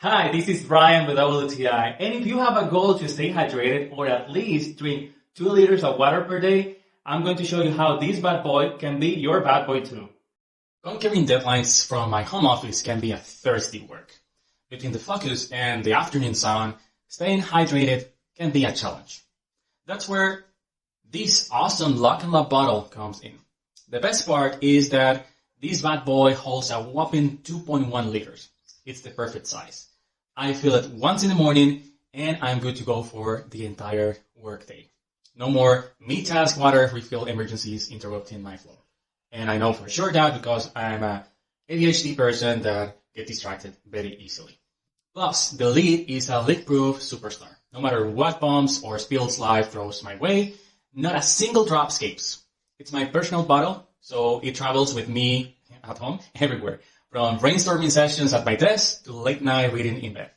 Hi, this is Brian with WTI. And if you have a goal to stay hydrated or at least drink 2 liters of water per day, I'm going to show you how this bad boy can be your bad boy too. Conquering deadlines from my home office can be a thirsty work. Between the focus and the afternoon sun, staying hydrated can be a challenge. That's where this awesome Lock and Lock bottle comes in. The best part is that this bad boy holds a whopping 2.1 liters. It's the perfect size. I fill it once in the morning and I'm good to go for the entire workday. No more mid-task water refill emergencies interrupting my flow. And I know for sure that because I'm a ADHD person that get distracted very easily. Plus, the lid is a leak-proof superstar. No matter what bumps or spills life throws my way, not a single drop escapes. It's my personal bottle, so it travels with me at home, everywhere. From brainstorming sessions at my desk to late night reading in bed.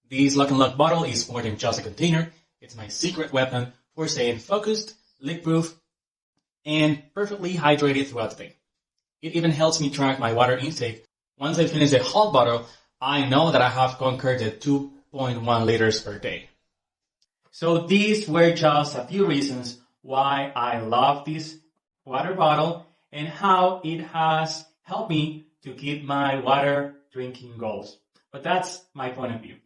This Lock and Lock bottle is more than just a container. It's my secret weapon for staying focused, leak-proof, and perfectly hydrated throughout the day. It even helps me track my water intake. Once I finish the whole bottle, I know that I have conquered the 2.1 liters per day. So these were just a few reasons why I love this water bottle and how it has helped me to keep my water drinking goals. But that's my point of view.